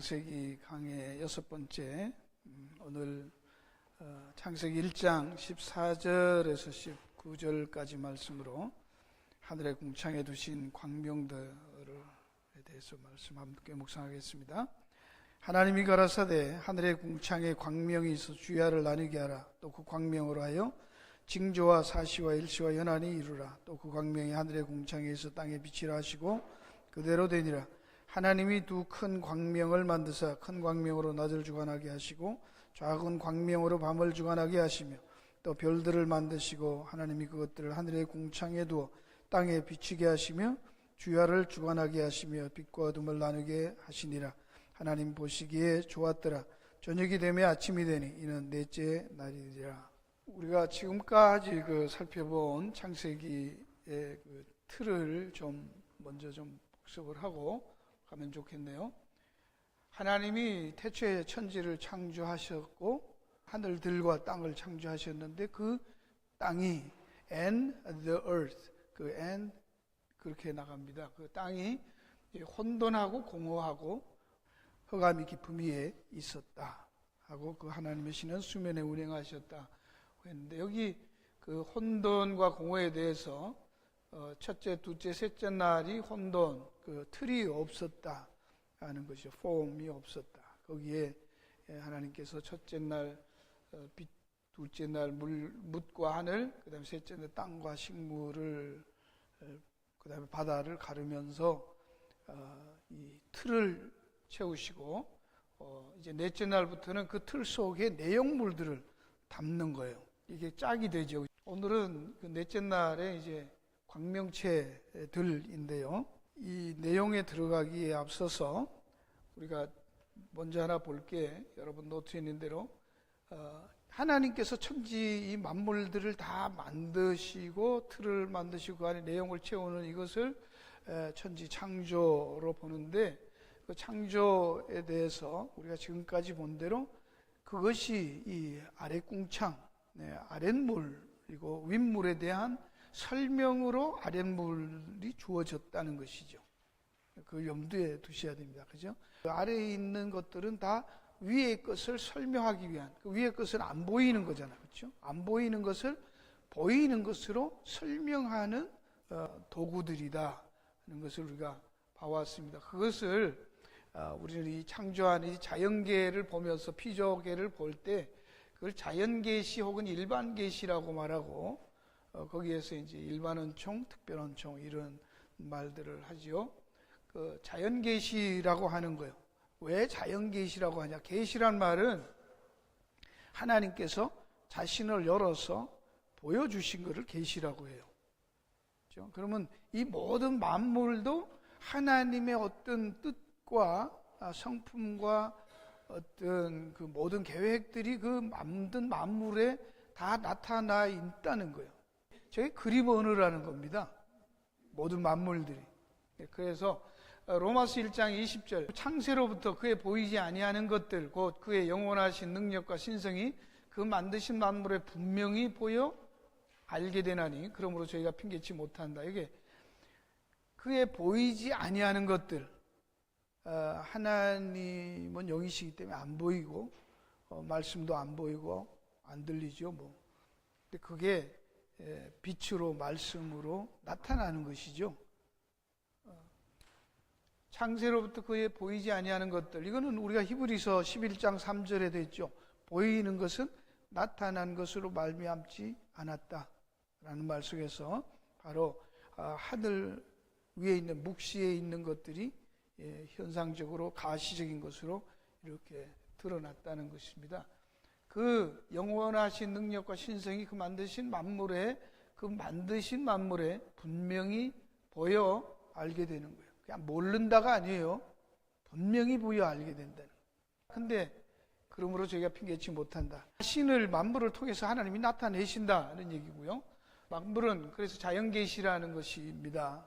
창세기 강의 6번째, 오늘 창세기 1장 14절에서 19절까지 말씀으로 하늘의 궁창에 두신 광명들에 대해서 말씀 함께 묵상하겠습니다. 하나님이 가라사대 하늘의 궁창에 광명이 있어 주야를 나누게 하라. 또 그 광명으로 하여 징조와 사시와 일시와 연한이 이루라. 또 그 광명이 하늘의 궁창에 있어 땅에 빛이라 하시고 그대로 되니라. 하나님이 두 큰 광명을 만드사 큰 광명으로 낮을 주관하게 하시고 작은 광명으로 밤을 주관하게 하시며 또 별들을 만드시고 하나님이 그것들을 하늘의 궁창에 두어 땅에 비치게 하시며 주야를 주관하게 하시며 빛과 어둠을 나누게 하시니라. 하나님 보시기에 좋았더라. 저녁이 되며 아침이 되니 이는 넷째 날이니라. 우리가 지금까지 살펴본 창세기의 틀을 먼저 복습을 하고 가면 좋겠네요. 하나님이 태초에 천지를 창조하셨고 하늘들과 땅을 창조하셨는데 그 땅이 and the earth, 그 and 그렇게 나갑니다. 그 땅이 혼돈하고 공허하고 흑암이 깊음 위에 있었다 하고 그 하나님의 신은 수면에 운행하셨다 했는데, 여기 그 혼돈과 공허에 대해서 첫째, 둘째, 셋째 날이 혼돈, 그 틀이 없었다 하는 것이죠. 폼이 없었다. 거기에 하나님께서 첫째 날 빛, 둘째 날 묻과 하늘, 그 다음에 셋째 날 땅과 식물을, 그 다음에 바다를 가르면서 이 틀을 채우시고 이제 넷째 날부터는 그 틀 속에 내용물들을 담는 거예요. 이게 짝이 되죠. 오늘은 그 넷째 날에 이제 광명체들인데요. 이 내용에 들어가기에 앞서서 우리가 먼저 하나 볼게, 여러분 노트에 있는 대로 하나님께서 천지 이 만물들을 다 만드시고 틀을 만드시고 그 안에 내용을 채우는 이것을 천지 창조로 보는데, 그 창조에 대해서 우리가 지금까지 본 대로 그것이 이 아랫궁창, 아랫물이고 윗물에 대한 설명으로 아랫물이 주어졌다는 것이죠. 그 염두에 두셔야 됩니다. 그죠? 그 아래에 있는 것들은 다 위의 것을 설명하기 위한, 그 위의 것은 안 보이는 거잖아요. 그렇죠? 안 보이는 것을 보이는 것으로 설명하는 도구들이다 하는 것을 우리가 봐왔습니다. 그것을 우리는 이 창조한 이 자연계를 보면서 피조계를 볼 때 그걸 자연계시 혹은 일반계시라고 말하고, 거기에서 이제 일반원총, 특별원총 이런 말들을 하지요. 그 자연계시라고 하는 거예요. 왜 자연계시라고 하냐? 계시란 말은 하나님께서 자신을 열어서 보여주신 것을 계시라고 해요. 그렇죠? 그러면 이 모든 만물도 하나님의 어떤 뜻과 성품과 어떤 그 모든 계획들이 그 만든 만물에 다 나타나 있다는 거예요. 저게 그림 언어라는 겁니다. 모든 만물들이. 그래서 로마서 1장 20절, 창세로부터 그의 보이지 아니하는 것들 곧 그의 영원하신 능력과 신성이 그 만드신 만물에 분명히 보여 알게 되나니 그러므로 저희가 핑계치 못한다. 이게 그의 보이지 아니하는 것들, 하나님은 영이시기 때문에 안 보이고 말씀도 안 보이고 안 들리죠. 근데 그게 빛으로 말씀으로 나타나는 것이죠. 창세로부터 그의 보이지 아니하는 것들, 이거는 우리가 히브리서 11장 3절에 됐죠. 보이는 것은 나타난 것으로 말미암지 않았다라는 말 속에서 바로 하늘 위에 있는 묵시에 있는 것들이 현상적으로 가시적인 것으로 이렇게 드러났다는 것입니다. 그 영원하신 능력과 신성이 그 만드신 만물에 분명히 보여 알게 되는 거예요. 그냥 모른다가 아니에요. 분명히 보여 알게 된다는 거예요. 근데 그러므로 저희가 핑계치 못한다. 신을 만물을 통해서 하나님이 나타내신다는 얘기고요. 만물은 그래서 자연계시라는 것입니다.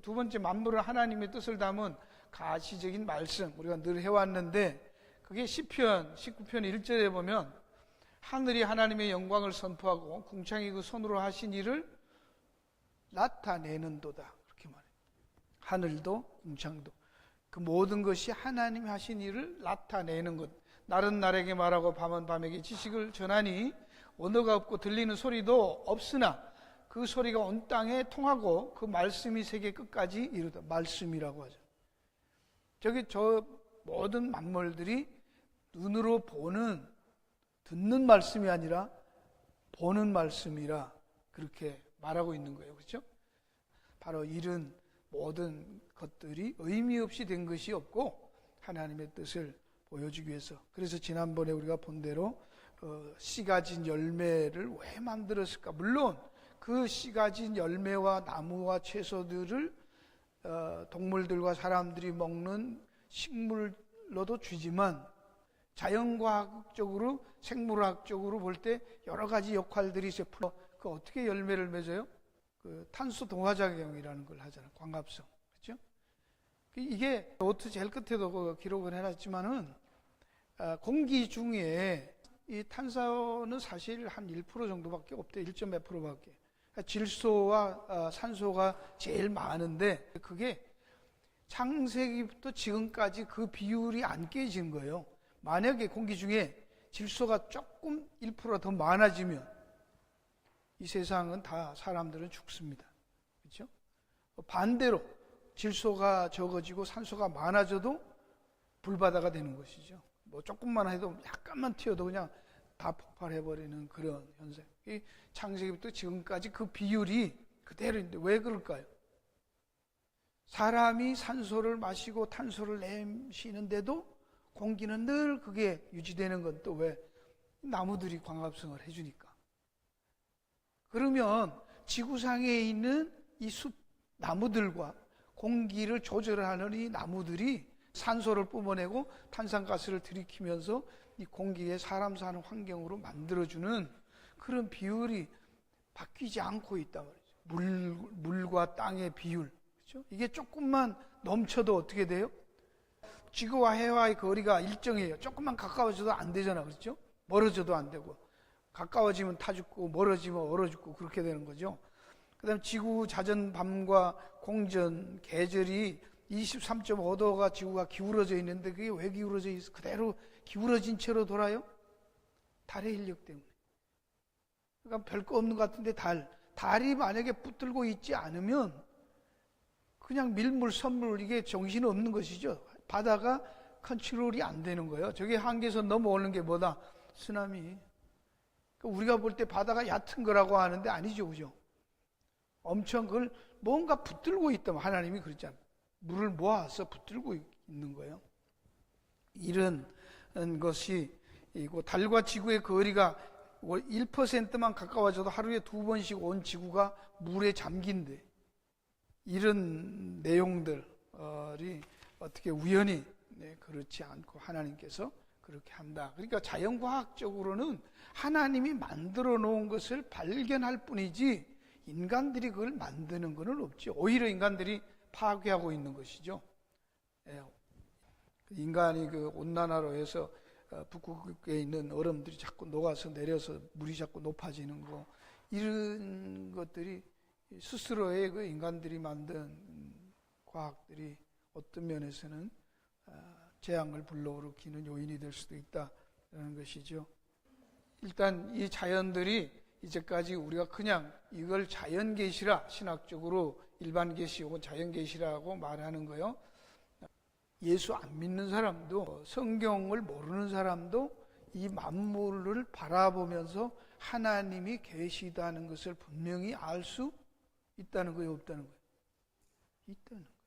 두 번째, 만물은 하나님의 뜻을 담은 가시적인 말씀, 우리가 늘 해왔는데 그게 시편 19편 1절에 보면 하늘이 하나님의 영광을 선포하고 궁창이 그 손으로 하신 일을 나타내는도다, 그렇게 말해요. 하늘도 궁창도. 그 모든 것이 하나님이 하신 일을 나타내는 것. 날은 날에게 말하고 밤은 밤에게 지식을 전하니 언어가 없고 들리는 소리도 없으나 그 소리가 온 땅에 통하고 그 말씀이 세계 끝까지 이르다. 말씀이라고 하죠. 저 모든 만물들이 눈으로 보는, 듣는 말씀이 아니라 보는 말씀이라 그렇게 말하고 있는 거예요. 그렇죠? 바로 이런 모든 것들이 의미 없이 된 것이 없고 하나님의 뜻을 보여주기 위해서. 그래서 지난번에 우리가 본 대로 씨 가진 열매를 왜 만들었을까? 물론 그 씨 가진 열매와 나무와 채소들을 동물들과 사람들이 먹는 식물로도 주지만 자연과학적으로 생물학적으로 볼 때 여러 가지 역할들이 있어요. 그 어떻게 열매를 맺어요? 그 탄소 동화작용이라는 걸 하잖아요. 광합성. 그렇죠? 이게 노트 제일 끝에도 그 기록을 해놨지만은 공기 중에 이 탄소는 사실 한 1% 정도밖에 없대. 1점 몇 프로밖에. 질소와 산소가 제일 많은데 그게 창세기부터 지금까지 그 비율이 안 깨진 거예요. 만약에 공기 중에 질소가 조금 1% 더 많아지면 이 세상은 다 사람들은 죽습니다. 그렇죠? 반대로 질소가 적어지고 산소가 많아져도 불바다가 되는 것이죠. 뭐 조금만 해도 약간만 튀어도 그냥 다 폭발해버리는 그런 현상. 이 창세기부터 지금까지 그 비율이 그대로인데 왜 그럴까요? 사람이 산소를 마시고 탄소를 내쉬는데도 공기는 늘 그게 유지되는 건 또 왜? 나무들이 광합성을 해주니까. 그러면 지구상에 있는 이 숲 나무들과 공기를 조절하는 이 나무들이 산소를 뿜어내고 탄산가스를 들이키면서 이 공기에 사람 사는 환경으로 만들어주는 그런 비율이 바뀌지 않고 있단 말이죠. 물과 땅의 비율. 그렇죠? 이게 조금만 넘쳐도 어떻게 돼요? 지구와 해와의 거리가 일정해요. 조금만 가까워져도 안 되잖아. 그렇죠? 멀어져도 안 되고. 가까워지면 타 죽고 멀어지면 얼어 죽고 그렇게 되는 거죠. 그 다음에 지구 자전 밤과 공전 계절이 23.5도가 지구가 기울어져 있는데 그게 왜 기울어져 있어? 그대로 기울어진 채로 돌아요? 달의 인력 때문에. 그러니까 별거 없는 것 같은데 달이 만약에 붙들고 있지 않으면 그냥 밀물, 선물 이게 정신이 없는 것이죠. 바다가 컨트롤이 안 되는 거예요. 저게 한계선 넘어오는 게 뭐다? 쓰나미. 우리가 볼 때 바다가 얕은 거라고 하는데 아니죠. 그죠? 엄청 그걸 뭔가 붙들고 있다면 하나님이 그랬잖아요. 물을 모아서 붙들고 있는 거예요. 이런 것이 이고 달과 지구의 거리가 1%만 가까워져도 하루에 2번씩 온 지구가 물에 잠긴대. 이런 내용들이 어떻게 우연히 그렇지 않고 하나님께서 그렇게 한다. 그러니까 자연과학적으로는 하나님이 만들어 놓은 것을 발견할 뿐이지 인간들이 그걸 만드는 것은 없죠. 오히려 인간들이 파괴하고 있는 것이죠. 인간이 그 온난화로 해서 북극에 있는 얼음들이 자꾸 녹아서 내려서 물이 자꾸 높아지는 거, 이런 것들이 스스로의 그 인간들이 만든 과학들이 어떤 면에서는 재앙을 불러일으키는 요인이 될 수도 있다는 것이죠. 일단 이 자연들이 이제까지 우리가 그냥 이걸 자연계시라, 신학적으로 일반계시 혹은 자연계시라고 말하는 거요. 예수 안 믿는 사람도 성경을 모르는 사람도 이 만물을 바라보면서 하나님이 계시다는 것을 분명히 알 수 있다는 거예요, 없다는 거예요? 있다는 거예요.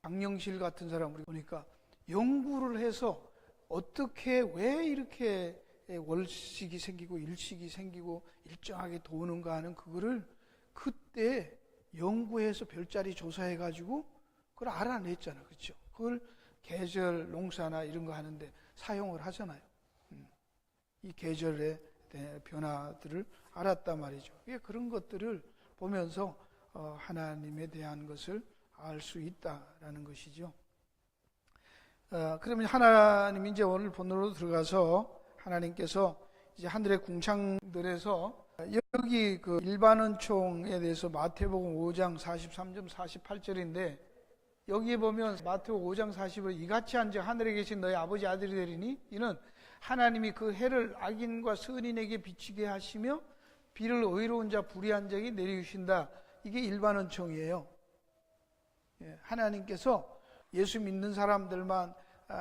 장영실 같은 사람 우리 보니까 연구를 해서 어떻게 왜 이렇게 월식이 생기고 일식이 생기고 일정하게 도는가 하는 그거를 그때 연구해서 별자리 조사해가지고 그걸 알아냈잖아. 그렇죠? 그걸 계절 농사나 이런 거 하는데 사용을 하잖아요. 이 계절의 변화들을 알았단 말이죠. 그런 것들을 보면서 하나님에 대한 것을 알 수 있다라는 것이죠. 그러면 하나님 이제 오늘 본론으로 들어가서 하나님께서 이제 하늘의 궁창들에서 여기 그 일반은총에 대해서 마태복음 5장 43점 48절인데 여기에 보면 마태복음 5장 40을 이같이 한즉 하늘에 계신 너희 아버지 아들이 되리니 이는 하나님이 그 해를 악인과 선인에게 비치게 하시며 비를 의로운 자 불의한 자에게 내려주신다. 이게 일반 원총이에요. 하나님께서 예수 믿는 사람들만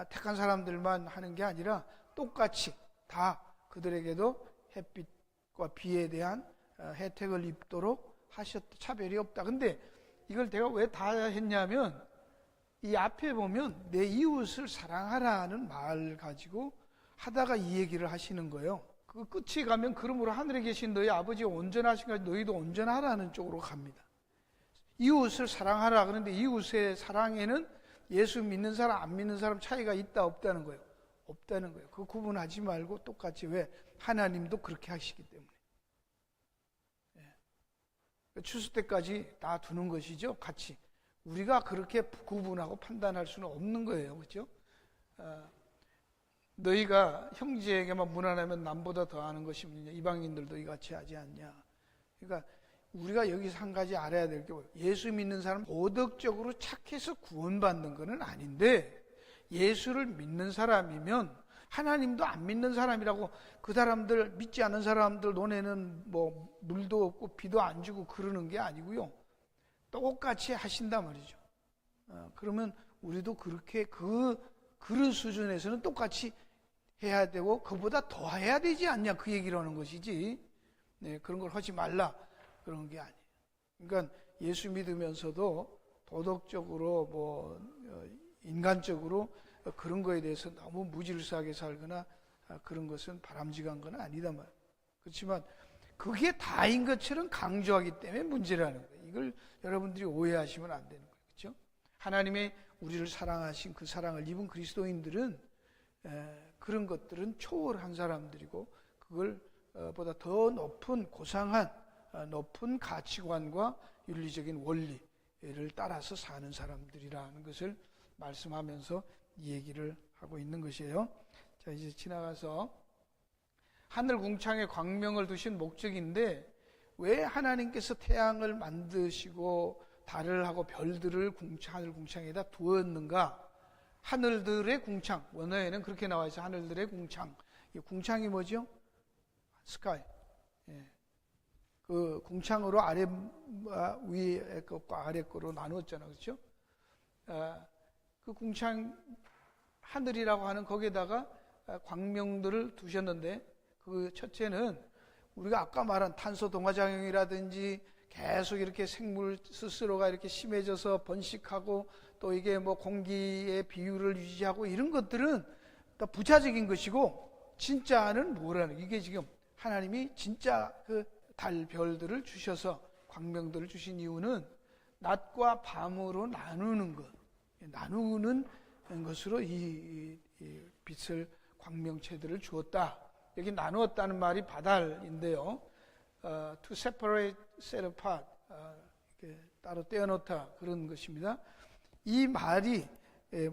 택한 사람들만 하는 게 아니라 똑같이 다 그들에게도 햇빛과 비에 대한 혜택을 입도록 하셨다. 차별이 없다. 근데 이걸 내가 왜 다 했냐면 이 앞에 보면 내 이웃을 사랑하라는 말 가지고 하다가 이 얘기를 하시는 거예요. 그 끝이 가면 그러므로 하늘에 계신 너희 아버지가 온전하신가 너희도 온전하라는 쪽으로 갑니다. 이웃을 사랑하라. 그런데 이웃의 사랑에는 예수 믿는 사람 안 믿는 사람 차이가 있다 없다는 거예요. 없다는 거예요. 그 구분하지 말고 똑같이 왜 하나님도 그렇게 하시기 때문에 추수 때까지 다 두는 것이죠. 같이 우리가 그렇게 구분하고 판단할 수는 없는 거예요. 그렇죠? 너희가 형제에게만 무난하면 남보다 더하는 것이 뭐냐. 이방인들도 이같이 하지 않냐. 그러니까 우리가 여기서 한 가지 알아야 될 게 뭐예요? 예수 믿는 사람 도덕적으로 착해서 구원받는 것은 아닌데 예수를 믿는 사람이면 하나님도 안 믿는 사람이라고 그 사람들 믿지 않는 사람들 눈에는 뭐 물도 없고 비도 안 주고 그러는 게 아니고요. 똑같이 하신단 말이죠. 그러면 우리도 그렇게 그런 수준에서는 똑같이 해야 되고 그보다 더 해야 되지 않냐 그 얘기를 하는 것이지. 네, 그런 걸 하지 말라 그런 게 아니에요. 그러니까 예수 믿으면서도 도덕적으로 뭐 인간적으로 그런 거에 대해서 너무 무질서하게 살거나 그런 것은 바람직한 건 아니다 말. 그렇지만 그게 다인 것처럼 강조하기 때문에 문제라는 거예요. 이걸 여러분들이 오해하시면 안 되는 거예요. 그렇죠? 하나님의 우리를 사랑하신 그 사랑을 입은 그리스도인들은 그런 것들은 초월한 사람들이고 그걸 보다 더 높은 고상한 높은 가치관과 윤리적인 원리를 따라서 사는 사람들이라는 것을 말씀하면서 이 얘기를 하고 있는 것이에요. 자, 이제 지나가서 하늘 궁창에 광명을 두신 목적인데 왜 하나님께서 태양을 만드시고 달을 하고 별들을 하늘 궁창에다 두었는가? 하늘들의 궁창, 원어에는 그렇게 나와 있어요. 하늘들의 궁창. 이 궁창이 뭐죠? 스카이. 그 궁창으로 아래 위에 것과 아래 거로 나누었잖아요. 그렇죠? 그 궁창 하늘이라고 하는 거기에다가 광명들을 두셨는데 그 첫째는 우리가 아까 말한 탄소 동화작용이라든지 계속 이렇게 생물 스스로가 이렇게 심해져서 번식하고 또 이게 뭐 공기의 비율을 유지하고 이런 것들은 다 부차적인 것이고 진짜는 뭐라는 이게 지금 하나님이 진짜 그 달 별들을 주셔서 광명들을 주신 이유는 낮과 밤으로 나누는 것, 나누는 것으로 이 빛을 광명체들을 주었다. 여기 나누었다는 말이 바달인데요. To separate, set apart, 따로 떼어놓다 그런 것입니다. 이 말이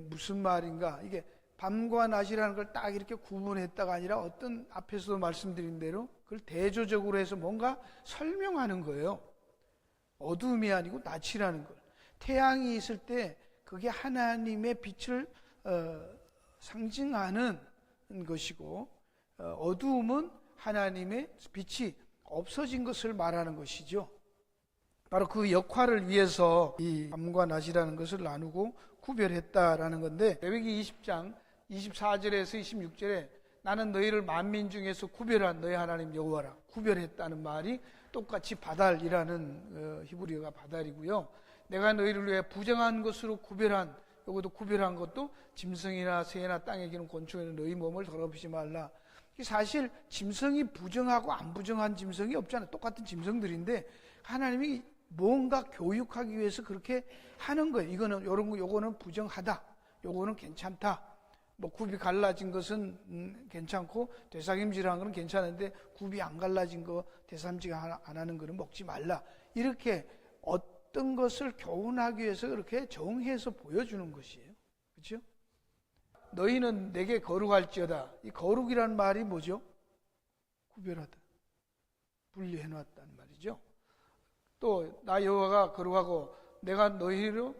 무슨 말인가? 이게 밤과 낮이라는 걸 딱 이렇게 구분했다가 아니라 어떤 앞에서도 말씀드린 대로 그걸 대조적으로 해서 뭔가 설명하는 거예요. 어둠이 아니고 낮이라는 걸. 태양이 있을 때 그게 하나님의 빛을 상징하는 것이고 어두움은 하나님의 빛이 없어진 것을 말하는 것이죠. 바로 그 역할을 위해서 이 밤과 낮이라는 것을 나누고 구별했다라는 건데 레위기 20장 24절에서 26절에 나는 너희를 만민 중에서 구별한 너희 하나님 여호와라 구별했다는 말이 똑같이 바달이라는 히브리어가 바달이고요. 내가 너희를 위해 부정한 것으로 구별한 이것도 구별한 것도 짐승이나 새나 땅에 기는 곤충에는 너희 몸을 더럽히지 말라. 사실 짐승이 부정하고 안 부정한 짐승이 없잖아요. 똑같은 짐승들인데 하나님이 뭔가 교육하기 위해서 그렇게 하는 거예요. 이거는 요거는 부정하다. 요거는 괜찮다. 뭐 굽이 갈라진 것은 괜찮고 되삭임질한 거는 괜찮은데 굽이 안 갈라진 거 되삭임질 안 하는 거는 먹지 말라. 이렇게 어떤 것을 교훈하기 위해서 그렇게 정해서 보여주는 것이에요. 그렇죠? 너희는 내게 거룩할지어다. 이 거룩이라는 말이 뭐죠? 구별하다. 분리해놨다는 말이죠. 또 나 여호와가 거룩하고 내가 너희로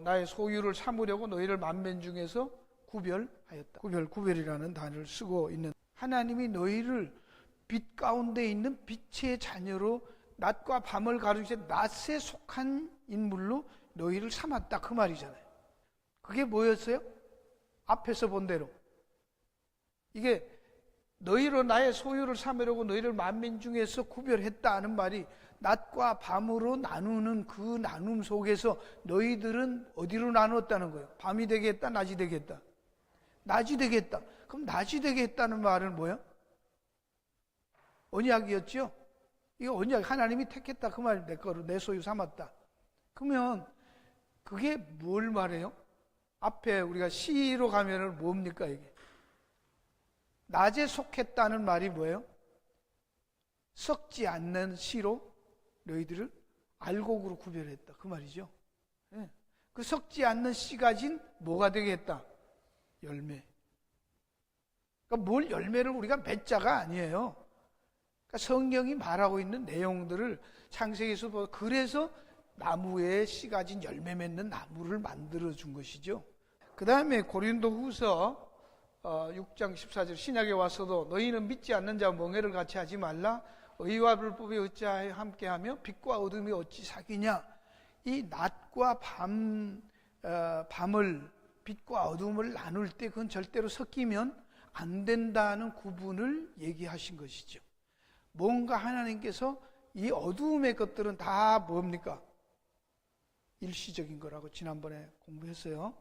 나의 소유를 삼으려고 너희를 만민 중에서 구별하였다. 구별이라는 단어를 쓰고 있는, 하나님이 너희를 빛 가운데 있는 빛의 자녀로 낮과 밤을 가르쳐 낮에 속한 인물로 너희를 삼았다, 그 말이잖아요. 그게 뭐였어요? 앞에서 본 대로 이게 너희로 나의 소유를 삼으려고 너희를 만민 중에서 구별했다는 말이 낮과 밤으로 나누는 그 나눔 속에서 너희들은 어디로 나누었다는 거예요? 밤이 되겠다, 낮이 되겠다? 낮이 되겠다. 그럼 낮이 되겠다는 말은 뭐예요? 언약이었죠? 이거 언약, 하나님이 택했다 그 말, 내 거로 내 소유 삼았다. 그러면 그게 뭘 말해요? 앞에 우리가 시로 가면은 뭡니까 이게? 낮에 속했다는 말이 뭐예요? 썩지 않는 씨로 너희들을 알곡으로 구별했다, 그 말이죠. 네. 그 썩지 않는 씨 가진 뭐가 되겠다? 열매. 그러니까 뭘 열매를 우리가 맺자가 아니에요. 그러니까 성경이 말하고 있는 내용들을 창세기에서 보고, 그래서 나무에 씨 가진 열매 맺는 나무를 만들어 준 것이죠. 그 다음에 고린도후서 6장 14절, 신약에 와서도 너희는 믿지 않는 자와 멍에를 같이 하지 말라. 의와 불법이 어찌하여 함께하며 빛과 어둠이 어찌 사귀냐. 이 낮과 밤을, 빛과 어둠을 나눌 때 그건 절대로 섞이면 안 된다는 구분을 얘기하신 것이죠. 뭔가 하나님께서 이 어두움의 것들은 다 뭡니까? 일시적인 거라고 지난번에 공부했어요.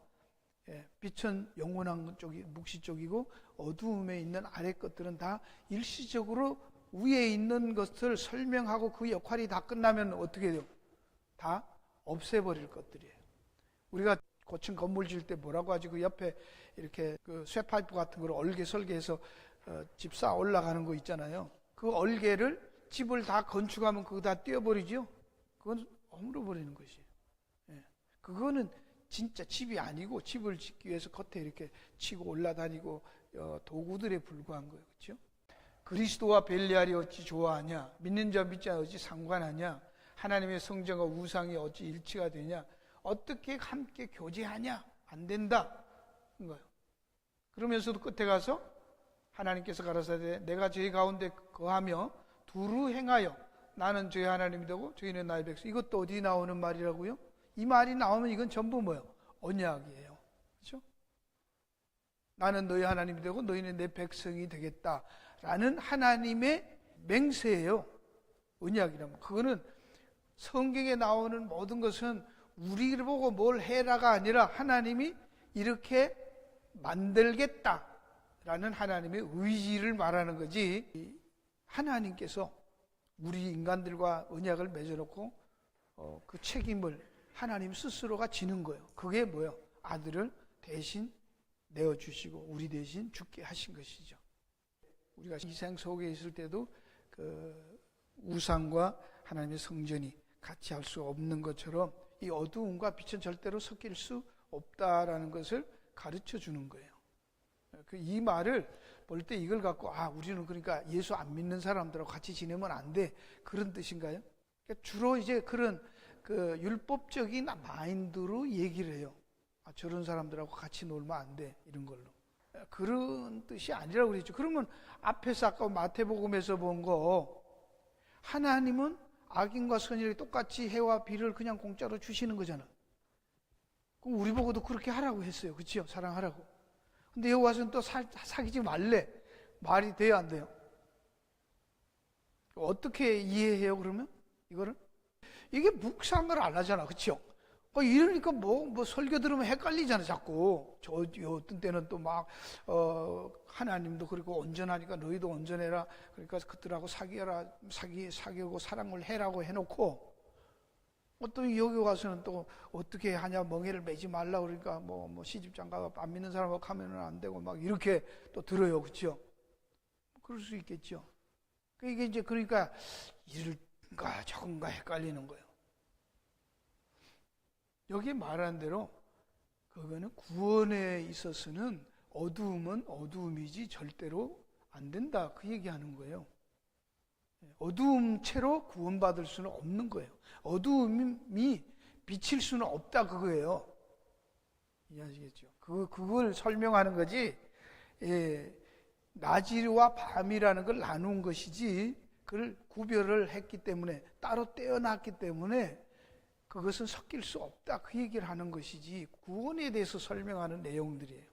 빛은 영원한 쪽이, 묵시 쪽이고, 어두움에 있는 아래 것들은 다 일시적으로 위에 있는 것을 설명하고 그 역할이 다 끝나면 어떻게 돼요? 다 없애버릴 것들이에요. 우리가 고층 건물 지을 때 뭐라고 하지? 그 옆에 이렇게 그 쇠파이프 같은 거를 얼개 설계해서 집 쌓아 올라가는 거 있잖아요. 그 얼개를, 집을 다 건축하면 그거 다 떼어버리죠? 그건 허물어버리는 것이에요. 그거는 진짜 집이 아니고, 집을 짓기 위해서 겉에 이렇게 치고 올라다니고 도구들에 불과한 거예요. 그렇죠? 그리스도와 벨리알이 어찌 좋아하냐? 믿는 자 믿지 않아 어찌 상관하냐? 하나님의 성전과 우상이 어찌 일치가 되냐? 어떻게 함께 교제하냐? 안 된다. 거예요. 그러면서도 끝에 가서 하나님께서 가라사대 내가 저희 가운데 거하며 두루 행하여 나는 저희 하나님이 되고 저희는 나의 백성. 이것도 어디 나오는 말이라고요? 이 말이 나오면 이건 전부 뭐예요? 언약이에요. 그렇죠? 나는 너희 하나님이 되고 너희는 내 백성이 되겠다라는 하나님의 맹세예요. 언약이라면. 그거는 성경에 나오는 모든 것은 우리를 보고 뭘 해라가 아니라 하나님이 이렇게 만들겠다라는 하나님의 의지를 말하는 거지, 하나님께서 우리 인간들과 언약을 맺어놓고 그 책임을 하나님 스스로가 지는 거예요. 그게 뭐예요? 아들을 대신 내어주시고 우리 대신 죽게 하신 것이죠. 우리가 이생 속에 있을 때도 그 우상과 하나님의 성전이 같이 할 수 없는 것처럼 이 어두움과 빛은 절대로 섞일 수 없다라는 것을 가르쳐 주는 거예요. 이 말을 볼 때 이걸 갖고 우리는 그러니까 예수 안 믿는 사람들하고 같이 지내면 안 돼, 그런 뜻인가요? 그러니까 주로 이제 그런 그 율법적인 마인드로 얘기를 해요. 저런 사람들하고 같이 놀면 안 돼, 이런 걸로. 그런 뜻이 아니라고 그랬죠. 그러면 앞에서 아까 마태복음에서 본 거, 하나님은 악인과 선인에게 똑같이 해와 비를 그냥 공짜로 주시는 거잖아. 그럼 우리 보고도 그렇게 하라고 했어요. 그렇죠? 사랑하라고. 근데 여호와서는 또 사귀지 말래. 말이 돼요, 안 돼요? 어떻게 이해해요, 그러면? 이거를? 이게 묵상을 안 하잖아. 그렇죠? 이러니까 뭐 설교 들으면 헷갈리잖아, 자꾸. 어떤 때는 또 막, 하나님도 그리고 온전하니까 너희도 온전해라. 그러니까 그들하고 사귀고 사랑을 해라고 해놓고, 어떤 여기 와서는 또 어떻게 하냐, 멍에를 매지 말라 그러니까 뭐 시집장가 안 믿는 사람하고 가면은 안 되고 막 이렇게 또 들어요. 그렇죠? 그럴 수 있겠죠. 이게 이제 그러니까 이럴까 저건가 헷갈리는 거예요. 여기 말한 대로 그거는 구원에 있어서는 어두움은 어두움이지 절대로 안 된다, 그 얘기하는 거예요. 어두움 채로 구원받을 수는 없는 거예요. 어두움이 비칠 수는 없다 그거예요. 이해하시겠죠? 그걸 설명하는 거지. 예, 낮이와 밤이라는 걸 나눈 것이지, 그걸 구별을 했기 때문에, 따로 떼어놨기 때문에 그것은 섞일 수 없다 그 얘기를 하는 것이지, 구원에 대해서 설명하는 내용들이에요.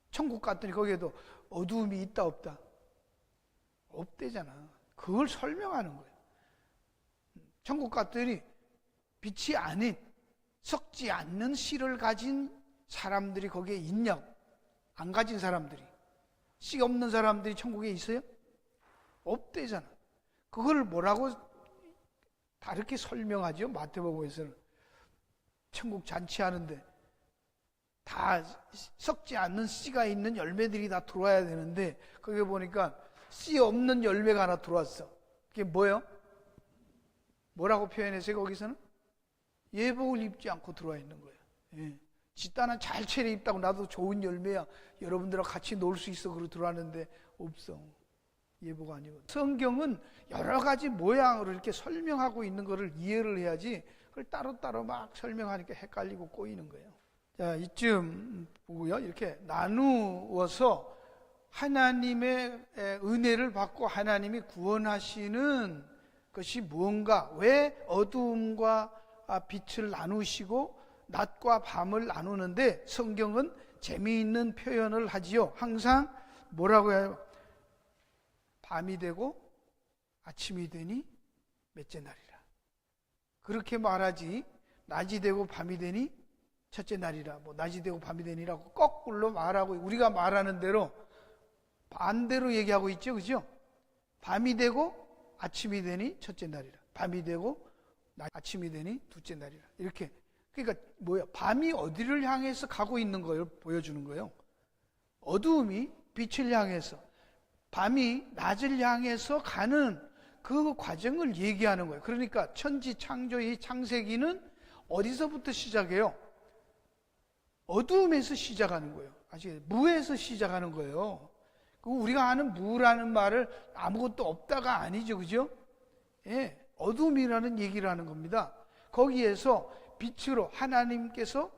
천국 갔더니 거기에도 어두움이 있다 없다? 없대잖아. 그걸 설명하는 거예요. 천국 갔더니 빛이 아닌, 썩지 않는 씨를 가진 사람들이 거기에 있냐고. 안 가진 사람들이, 씨 없는 사람들이 천국에 있어요? 없대잖아. 그걸 뭐라고 다르게 설명하죠? 마태복음에서는 천국 잔치하는데 다 썩지 않는 씨가 있는 열매들이 다 들어와야 되는데, 거기 보니까 씨 없는 열매가 하나 들어왔어. 그게 뭐예요? 뭐라고 표현했어요? 거기서는 예복을 입지 않고 들어와 있는 거예요. 예. 집단은 잘 차려입다고 나도 좋은 열매야, 여러분들하고 같이 놀 수 있어, 그러고 들어왔는데 없어. 예보가 아니고. 성경은 여러 가지 모양으로 이렇게 설명하고 있는 것을 이해를 해야지, 그걸 따로따로 막 설명하니까 헷갈리고 꼬이는 거예요. 자, 이쯤 보고요. 이렇게 나누어서 하나님의 은혜를 받고 하나님이 구원하시는 것이 무언가, 왜 어두움과 빛을 나누시고 낮과 밤을 나누는데 성경은 재미있는 표현을 하지요. 항상 뭐라고 해요? 밤이 되고 아침이 되니 몇째 날이라. 그렇게 말하지, 낮이 되고 밤이 되니 첫째 날이라, 뭐 낮이 되고 밤이 되니라고 거꾸로 말하고, 우리가 말하는 대로 반대로 얘기하고 있죠. 그죠? 밤이 되고 아침이 되니 첫째 날이라, 밤이 되고 아침이 되니 둘째 날이라. 이렇게. 그러니까 뭐야? 밤이 어디를 향해서 가고 있는 걸 보여주는 거예요. 어두움이 빛을 향해서, 밤이 낮을 향해서 가는 그 과정을 얘기하는 거예요. 그러니까 천지 창조의 창세기는 어디서부터 시작해요? 어두움에서 시작하는 거예요. 아시겠어요? 무에서 시작하는 거예요. 우리가 아는 무라는 말을 아무것도 없다가 아니죠. 그죠? 예, 어둠이라는 얘기를 하는 겁니다. 거기에서 빛으로 하나님께서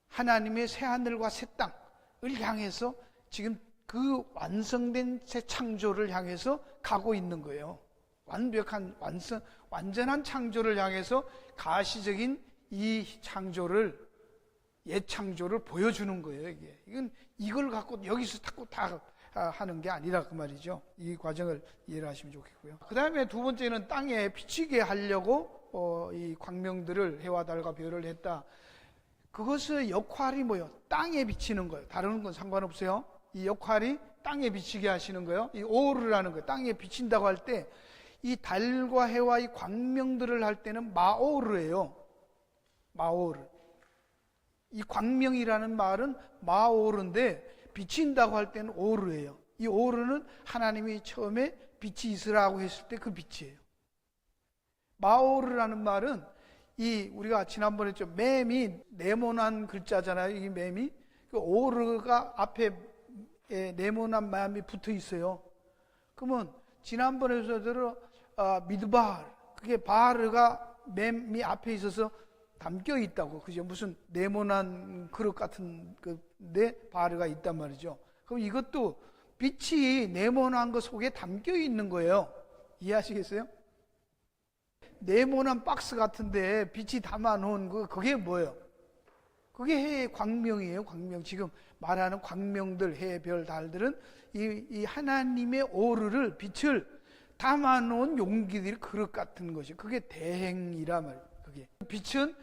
하나님의 새하늘과 새 땅을 향해서 지금 그 완성된 새 창조를 향해서 가고 있는 거예요. 완벽한 완전한 창조를 향해서 가시적인 이 창조를, 옛 창조를 보여주는 거예요. 이건 이걸 갖고 여기서 자꾸 다 하는 게 아니라 그 말이죠. 이 과정을 이해를 하시면 좋겠고요. 그 다음에 두 번째는 땅에 비치게 하려고 이 광명들을, 해와 달과 별을 했다. 그것의 역할이 뭐예요? 땅에 비치는 거예요. 다른 건 상관없어요. 이 역할이 땅에 비치게 하시는 거예요. 이 오르라는 거예요. 땅에 비친다고 할 때 이 달과 해와 이 광명들을 할 때는 마오르예요. 마오르. 이 광명이라는 말은 마오르인데 비친다고 할 때는 오르예요. 이 오르는 하나님이 처음에 빛이 있으라고 했을 때 그 빛이에요. 마오르라는 말은 이 우리가 지난번에 좀 맴이 네모난 글자잖아요. 이 맴이 그 오르가 앞에 네모난 맴이 붙어 있어요. 그러면 지난번에서도 미드바르, 그게 바르가 맴이 앞에 있어서 담겨 있다고, 그죠? 무슨 네모난 그릇 같은 건데 바르가 있단 말이죠. 그럼 이것도 빛이 네모난 것 속에 담겨 있는 거예요. 이해하시겠어요? 네모난 박스 같은데 빛이 담아놓은 그게 뭐예요? 그게 해의 광명이에요. 광명. 지금 말하는 광명들, 해, 별, 달들은 이 하나님의 오르를, 빛을 담아놓은 용기들이 그릇 같은 것이, 그게 대행이라 말이에요. 그게 빛은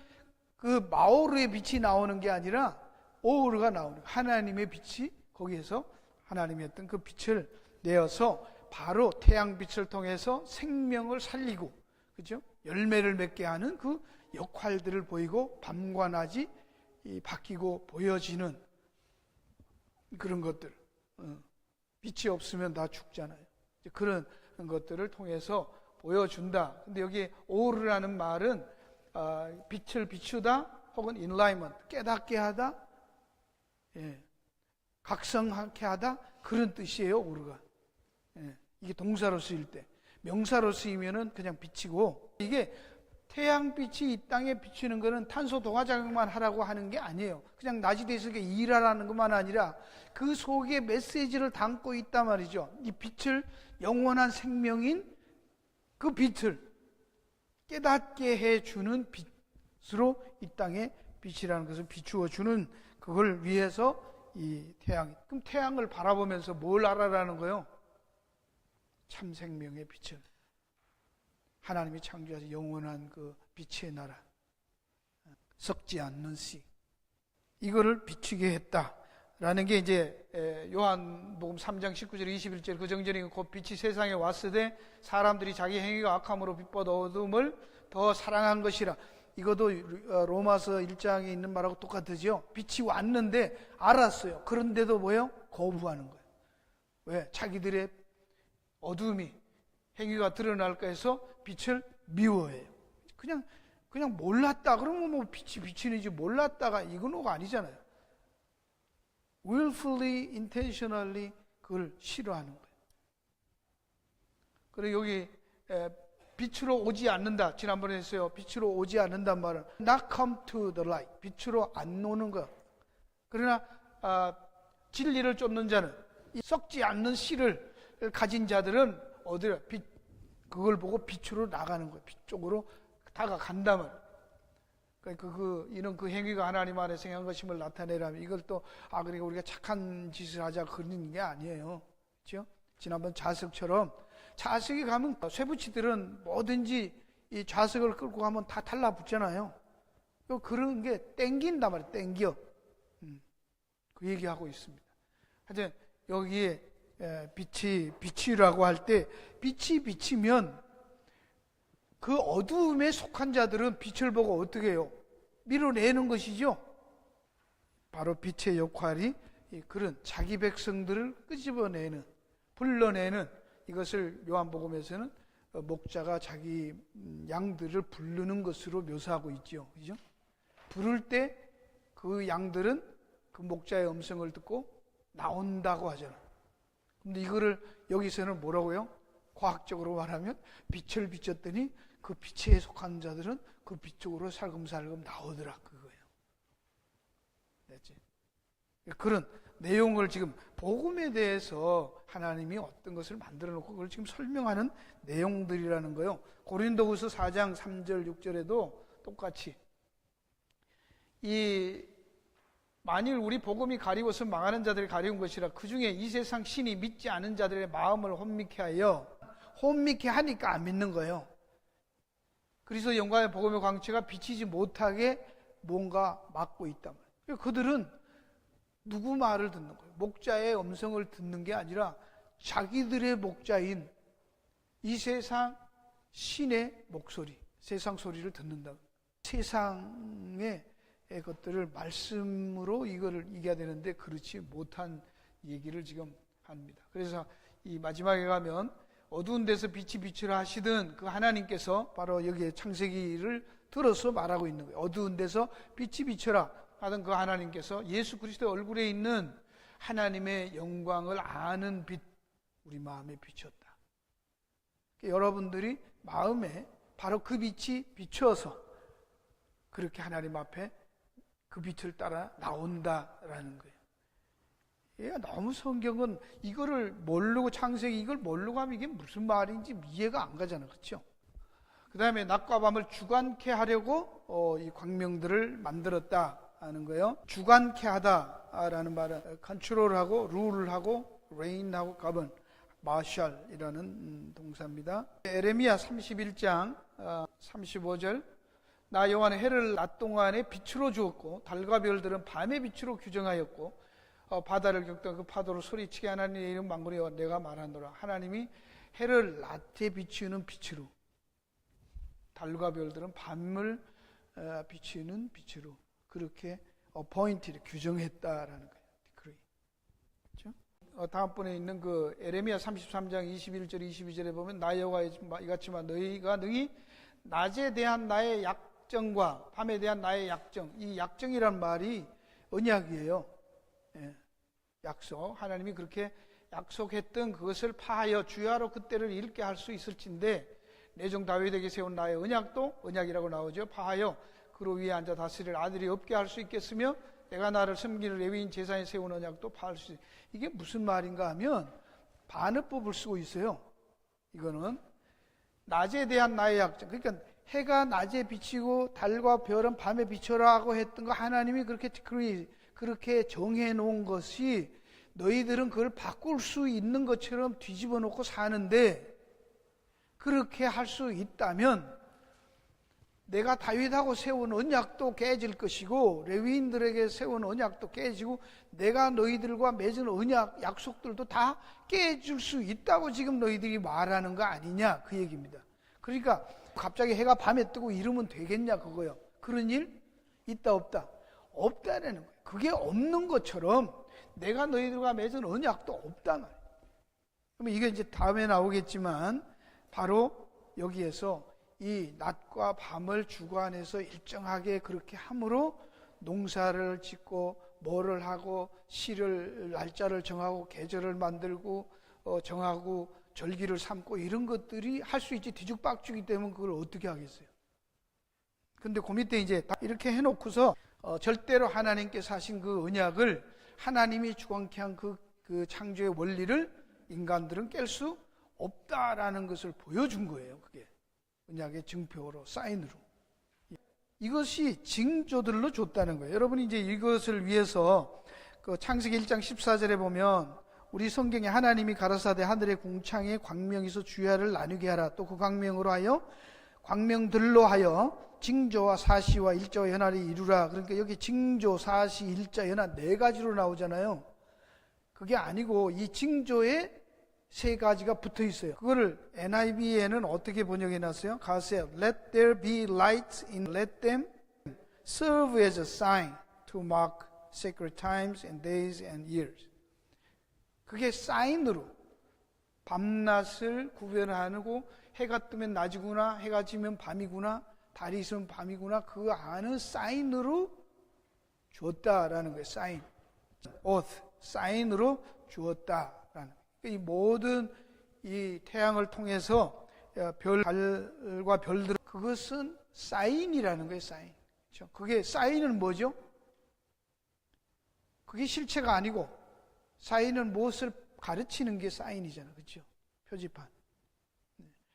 그 마오르의 빛이 나오는 게 아니라 오르가 나오는 거예요. 하나님의 빛이 거기에서 하나님이 했던 그 빛을 내어서 바로 태양빛을 통해서 생명을 살리고, 그죠? 열매를 맺게 하는 그 역할들을 보이고, 밤과 낮이 바뀌고 보여지는 그런 것들. 빛이 없으면 다 죽잖아요. 그런 것들을 통해서 보여준다. 근데 여기 오르라는 말은 빛을 비추다 혹은 인라이먼트, 깨닫게 하다, 각성하게 하다, 그런 뜻이에요. 오르가. 이게 동사로 쓰일 때. 명사로 쓰이면은 그냥 비치고, 이게 태양빛이 이 땅에 비치는 것은 탄소 동화작용만 하라고 하는 게 아니에요. 그냥 낮이 돼서 일하라는 것만 아니라 그 속에 메시지를 담고 있단 말이죠. 이 빛을, 영원한 생명인 그 빛을 깨닫게 해주는 빛으로 이 땅에 빛이라는 것을 비추어 주는, 그걸 위해서 이 태양. 그럼 태양을 바라보면서 뭘 알아라는 거예요? 참 생명의 빛을, 하나님이 창조하신 영원한 그 빛의 나라, 썩지 않는 씨, 이거를 비추게 했다라는 게 이제 요한복음 3장 19절 21절 그 정전이 곧 빛이 세상에 왔으되 사람들이 자기 행위가 악함으로 빛보다 어둠을 더 사랑한 것이라. 이것도 로마서 1장에 있는 말하고 똑같으죠. 빛이 왔는데 알았어요. 그런데도 뭐예요? 거부하는 거예요. 왜? 자기들의 어둠이, 행위가 드러날까 해서 빛을 미워해요. 그냥 몰랐다 그러면 뭐 빛이 비치는지 몰랐다가 이거는 아니잖아요. willfully, intentionally 그걸 싫어하는 거예요. 그리고 여기 빛으로 오지 않는다, 지난번에 했어요. 빛으로 오지 않는단 말은 not come to the light, 빛으로 안 오는 거. 그러나 진리를 쫓는 자는, 썩지 않는 씨를 가진 자들은 어디로, 그걸 보고 빛으로 나가는 거예요. 빛 쪽으로 다가간다면. 그러니까 이런 그 행위가 하나님 안에 생한 것임을 나타내라면, 이걸 또 그러니까 우리가 착한 짓을 하자 그런 게 아니에요. 그렇죠? 지난번 자석처럼 자석에 가면 쇠붙이들은 뭐든지 이 자석을 끌고 가면 다 달라붙잖아요. 그런 게 땡긴단 말이에요. 땡겨. 그 얘기하고 있습니다. 하여튼 여기에 빛이라고 할 때, 빛이 비치면 그 어두움에 속한 자들은 빛을 보고 어떻게 해요? 밀어내는 것이죠. 바로 빛의 역할이 그런 자기 백성들을 끄집어내는, 불러내는, 이것을 요한복음에서는 목자가 자기 양들을 부르는 것으로 묘사하고 있죠. 그죠? 부를 때 그 양들은 그 목자의 음성을 듣고 나온다고 하잖아요. 근데 이거를 여기서는 뭐라고요? 과학적으로 말하면 빛을 비췄더니 그 빛에 속한 자들은 그 빛 쪽으로 살금살금 나오더라, 그거예요. 됐지? 그런 내용을 지금 복음에 대해서 하나님이 어떤 것을 만들어 놓고 그걸 지금 설명하는 내용들이라는 거예요. 고린도후서 4장 3절 6절에도 똑같이 만일 우리 복음이 가리워서 망하는 자들이 가리운 것이라 그 중에 이 세상 신이 믿지 않은 자들의 마음을 혼미케 하니까 안 믿는 거예요. 그래서 영광의 복음의 광채가 비치지 못하게 뭔가 막고 있단 말이에요. 그들은 누구 말을 듣는 거예요? 목자의 음성을 듣는 게 아니라 자기들의 목자인 이 세상 신의 목소리, 세상 소리를 듣는다. 세상의 것들을 말씀으로 이거를 이겨야 되는데 그렇지 못한 얘기를 지금 합니다. 그래서 이 마지막에 가면 어두운 데서 빛이 비추라 하시던 그 하나님께서 바로 여기에 창세기를 들어서 말하고 있는 거예요. 어두운 데서 빛이 비춰라 하던 그 하나님께서 예수 그리스도의 얼굴에 있는 하나님의 영광을 아는 빛, 우리 마음에 비췄다. 여러분들이 마음에 바로 그 빛이 비춰서 그렇게 하나님 앞에 그 빛을 따라 나온다라는 거예요. 너무 성경은 이거를 모르고, 창세기 이걸 모르고 하면 이게 무슨 말인지 이해가 안 가잖아요. 그렇죠? 그 다음에 낮과 밤을 주관케 하려고 이 광명들을 만들었다 하는 거예요. 주관케 하다라는 말은 컨트롤하고 룰하고 레인하고 govern, 마샬이라는 동사입니다. 에레미야 31장 35절 나 여호와는 해를 낮 동안에 빛으로 주었고 달과 별들은 밤의 빛으로 규정하였고 바다를 겪던 그 파도를 소리치게 하나님의 이름 만군의 내가 말하노라. 하나님이 해를 낮에 비추는 빛으로, 달과 별들은 밤을 비추는 빛으로 그렇게 appointed, 규정했다라는 거예요. decree. 그렇죠? 다음번에 있는 그 에레미야 33장 21절 22절에 보면 나 여호와 이같지만 너희가 능히 낮에 대한 나의 약정과 밤에 대한 나의 약정, 이 약정이란 말이 언약이에요. 약속, 하나님이 그렇게 약속했던 그것을 파하여 주야로 그때를 읽게 할 수 있을진데 내 종 다윗에게 세운 나의 언약도, 언약이라고 나오죠. 파하여 그로 위에 앉아 다스릴 아들이 없게 할 수 있겠으며 내가 나를 섬기는 레위인 제사에 세운 언약도 파할 수 있어요. 이게 무슨 말인가 하면 반어법을 쓰고 있어요. 이거는 낮에 대한 나의 약정. 그러니까 해가 낮에 비치고 달과 별은 밤에 비춰라고 했던 거 하나님이 그렇게 정해 놓은 것이 너희들은 그걸 바꿀 수 있는 것처럼 뒤집어 놓고 사는데, 그렇게 할 수 있다면 내가 다윗하고 세운 언약도 깨질 것이고 레위인들에게 세운 언약도 깨지고 내가 너희들과 맺은 언약, 약속들도 다 깨질 수 있다고 지금 너희들이 말하는 거 아니냐, 그 얘기입니다. 그러니까 갑자기 해가 밤에 뜨고 이러면 되겠냐, 그거요. 그런 일 있다 없다? 없다라는 거예요. 그게 없는 것처럼 내가 너희들과 맺은 언약도 없다 말이에요. 그러면 이게 이제 다음에 나오겠지만 바로 여기에서 이 낮과 밤을 주관해서 일정하게 그렇게 함으로 농사를 짓고 뭐를 하고 시를 날짜를 정하고 계절을 만들고 정하고 절기를 삼고 이런 것들이 할 수 있지, 뒤죽박죽이 되면 그걸 어떻게 하겠어요? 근데 그 밑에 이제 이렇게 해놓고서 절대로 하나님께서 하신 그 언약을, 하나님이 주관케 한 그 창조의 원리를 인간들은 깰 수 없다라는 것을 보여준 거예요. 그게 언약의 증표로, 사인으로. 이것이 징조들로 줬다는 거예요. 여러분이 이제 이것을 위해서 그 창세기 1장 14절에 보면 우리 성경에 하나님이 가라사대 하늘의 궁창에 광명에서 주야를 나누게 하라. 또 그 광명으로 하여 광명들로 하여 징조와 사시와 일자와 연합을 이루라. 그러니까 여기 징조, 사시, 일자, 연합 네 가지로 나오잖아요. 그게 아니고 이 징조에 세 가지가 붙어 있어요. 그거를 NIV에는 어떻게 번역해 놨어요? 가세요. Let there be lights in, let them serve as a sign to mark sacred times and days and years. 그게 사인으로 밤낮을 구별하고 해가 뜨면 낮이구나, 해가 지면 밤이구나, 달이 있으면 밤이구나, 그거 아는 사인으로 주었다라는 거예요. 사인, oath, 사인으로 주었다라는. 이 모든 이 태양을 통해서 별과 별들, 그것은 사인이라는 거예요. 사인. 그렇죠? 그게 사인은 뭐죠? 그게 실체가 아니고 사인은 무엇을 가르치는 게 사인이잖아요. 그렇죠? 표지판.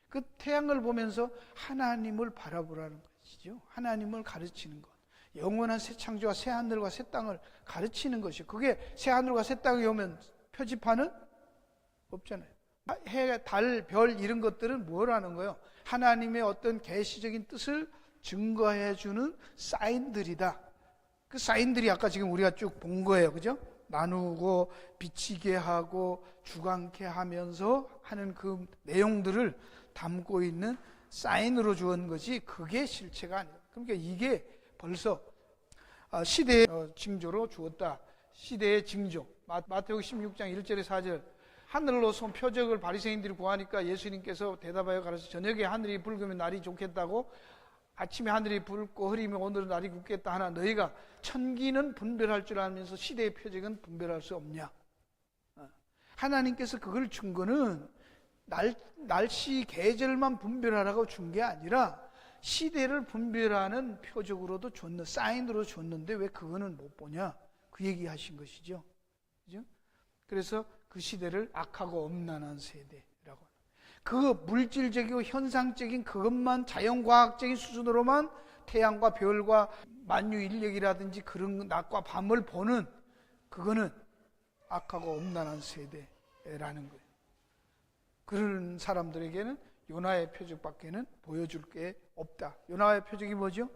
그 태양을 보면서 하나님을 바라보라는 것이죠. 하나님을 가르치는 것. 영원한 새 창조와 새 하늘과 새 땅을 가르치는 것이요. 그게 새 하늘과 새 땅이 오면 표지판은 없잖아요. 해, 달, 별 이런 것들은 뭐라는 거예요? 하나님의 어떤 계시적인 뜻을 증거해 주는 사인들이다. 그 사인들이 아까 지금 우리가 쭉 본 거예요. 그죠? 나누고 비치게 하고 주관케 하면서 하는 그 내용들을 담고 있는 사인으로 주은 것이, 그게 실체가 아니다. 그러니까 이게 벌써 시대의 징조로 주었다. 시대의 징조. 마태복음 16장 1절에 4절. 하늘로서 표적을 바리새인들이 구하니까 예수님께서 대답하여 가라사대 저녁에 하늘이 붉으면 날이 좋겠다고, 아침에 하늘이 붉고 흐리면 오늘은 날이 굳겠다 하나 너희가 천기는 분별할 줄 알면서 시대의 표적은 분별할 수 없냐. 하나님께서 그걸 준 거는 날씨 계절만 분별하라고 준 게 아니라 시대를 분별하는 표적으로도 줬는, 사인으로 줬는데 왜 그거는 못 보냐, 그 얘기 하신 것이죠. 그죠? 그래서 그 시대를 악하고 엄란한 세대라고. 그 물질적이고 현상적인 그것만, 자연과학적인 수준으로만 태양과 별과 만유인력이라든지 그런 낮과 밤을 보는, 그거는 악하고 엄란한 세대라는 거예요. 그런 사람들에게는 요나의 표적밖에는 보여줄 게 없다. 요나의 표적이 뭐죠?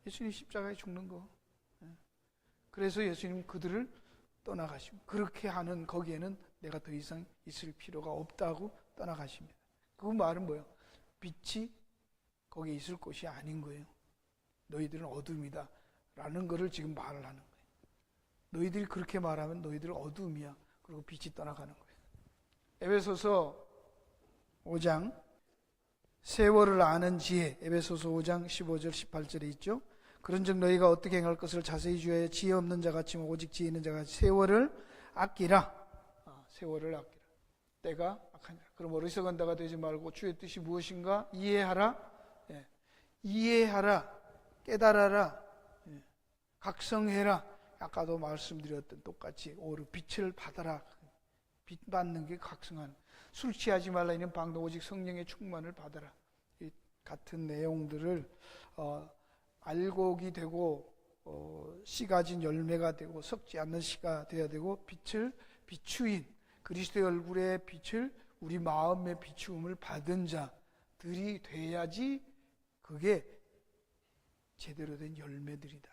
예수님 십자가에 죽는 거. 그래서 예수님 그들을 떠나가시고, 그렇게 하는 거기에는 내가 더 이상 있을 필요가 없다고 떠나가십니다. 그 말은 뭐예요? 빛이 거기에 있을 곳이 아닌 거예요. 너희들은 어둠이다 라는 거를 지금 말을 하는 거예요. 너희들이 그렇게 말하면 너희들은 어둠이야. 그리고 빛이 떠나가는 거예요. 에베소서 5장 세월을 아는 지혜, 에베소서 5장 15절 18절에 있죠. 그런즉 너희가 어떻게 행할 것을 자세히 주의하여 지혜 없는 자같이 오직 지혜 있는 자같이 세월을 아끼라. 세월을 아끼라. 때가 생각하니라. 그럼 어리석은다가 되지 말고 주의 뜻이 무엇인가 이해하라. 예. 이해하라. 깨달아라. 예. 각성해라. 아까도 말씀드렸던 똑같이 오르 빛을 받아라. 빛 받는 게 각성하는. 술 취하지 말라. 이는 방도 오직 성령의 충만을 받아라. 이 같은 내용들을 알곡이 되고 씨 가진 열매가 되고 썩지 않는 씨가 되어야 되고 빛을 비추인 그리스도의 얼굴의 빛을 우리 마음의 비추음을 받은 자들이 돼야지 그게 제대로 된 열매들이다.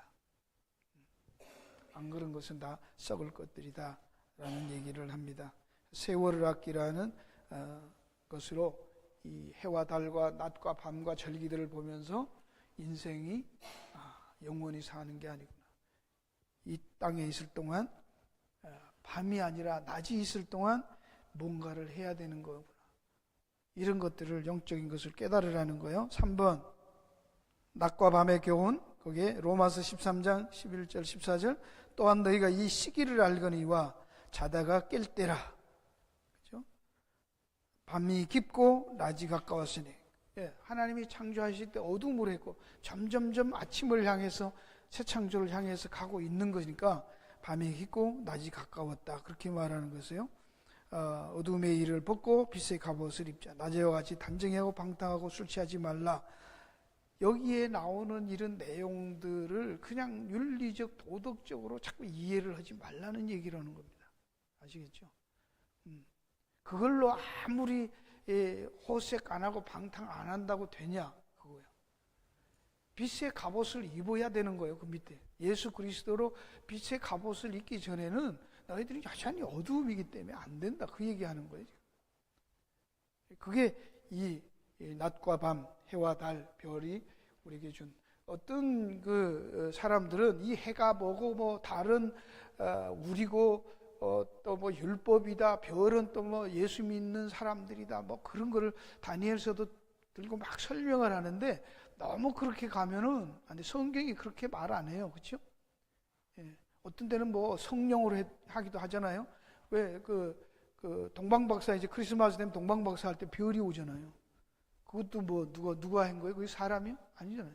안 그런 것은 다 썩을 것들이다 라는 얘기를 합니다. 세월을 아끼라는 것으로 이 해와 달과 낮과 밤과 절기들을 보면서 인생이 영원히 사는 게 아니구나. 이 땅에 있을 동안 밤이 아니라 낮이 있을 동안 뭔가를 해야 되는 거구나. 이런 것들을 영적인 것을 깨달으라는 거예요. 3번 낮과 밤의 교훈. 거기에 로마서 13장 11절 14절 또한 너희가 이 시기를 알거니와 자다가 깰 때라. 그렇죠? 밤이 깊고 낮이 가까웠으니. 예, 하나님이 창조하실 때 어둠을 했고 점점점 아침을 향해서 새 창조를 향해서 가고 있는 거니까 밤이 깊고 낮이 가까웠다. 그렇게 말하는 것이에요. 어둠의 일을 벗고 빛의 갑옷을 입자. 낮에와 같이 단정하고 방탕하고 술 취하지 말라. 여기에 나오는 이런 내용들을 그냥 윤리적 도덕적으로 자꾸 이해를 하지 말라는 얘기를 하는 겁니다. 아시겠죠? 그걸로 아무리 호색 안 하고 방탕 안 한다고 되냐 그거예요. 빛의 갑옷을 입어야 되는 거예요. 그 밑에 예수 그리스도로 빛의 갑옷을 입기 전에는 너희들이 여전히 어두움이기 때문에 안 된다 그 얘기하는 거예요. 그게 이 낮과 밤, 해와 달, 별이 우리에게 준 어떤 그 사람들은 이 해가 뭐고 뭐 달은 우리고 또 뭐 율법이다, 별은 또 뭐 예수 믿는 사람들이다, 뭐 그런 거를 다니엘서도 들고 막 설명을 하는데 너무 그렇게 가면은 아니 성경이 그렇게 말 안 해요, 그렇죠? 예. 어떤 때는 뭐 성령으로 하기도 하잖아요. 왜 그 동방박사 이제 크리스마스 되면 동방박사 할 때 별이 오잖아요. 그것도 뭐 누가 한 거예요? 그게 사람이요? 아니잖아요.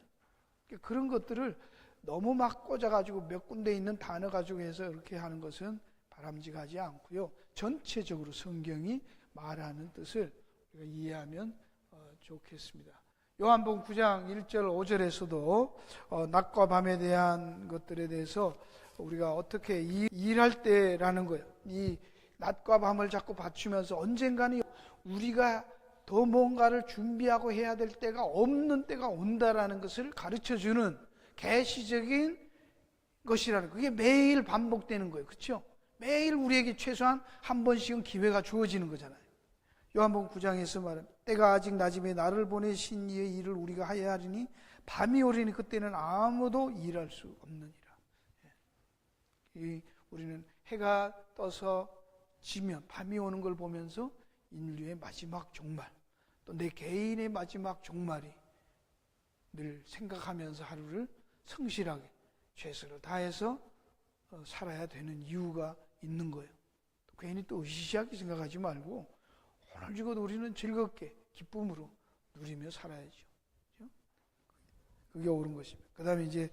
그러니까 그런 것들을 너무 막 꽂아가지고 몇 군데 있는 단어 가지고 해서 이렇게 하는 것은 바람직하지 않고요. 전체적으로 성경이 말하는 뜻을 우리가 이해하면 좋겠습니다. 요한복음 9장 1절 5절에서도 낮과 밤에 대한 것들에 대해서 우리가 어떻게 일할 때라는 거예요. 이 낮과 밤을 자꾸 받치면서 언젠가는 우리가 더 뭔가를 준비하고 해야 될 때가 없는 때가 온다라는 것을 가르쳐주는 계시적인 것이라는 그게 매일 반복되는 거예요. 그렇죠? 매일 우리에게 최소한 한 번씩은 기회가 주어지는 거잖아요. 요한복음 9장에서 말은 때가 아직 낮임에 나를 보내신 이의 일을 우리가 하여야 하리니 밤이 오리니 그때는 아무도 일할 수 없느니라. 우리는 해가 떠서 지면 밤이 오는 걸 보면서 인류의 마지막 종말 또 내 개인의 마지막 종말이 늘 생각하면서 하루를 성실하게 최선을 다해서 살아야 되는 이유가 있는 거예요. 괜히 또 으시시하게 생각하지 말고 오늘 죽어도 우리는 즐겁게 기쁨으로 누리며 살아야죠. 그게 옳은 것입니다. 그 다음에 이제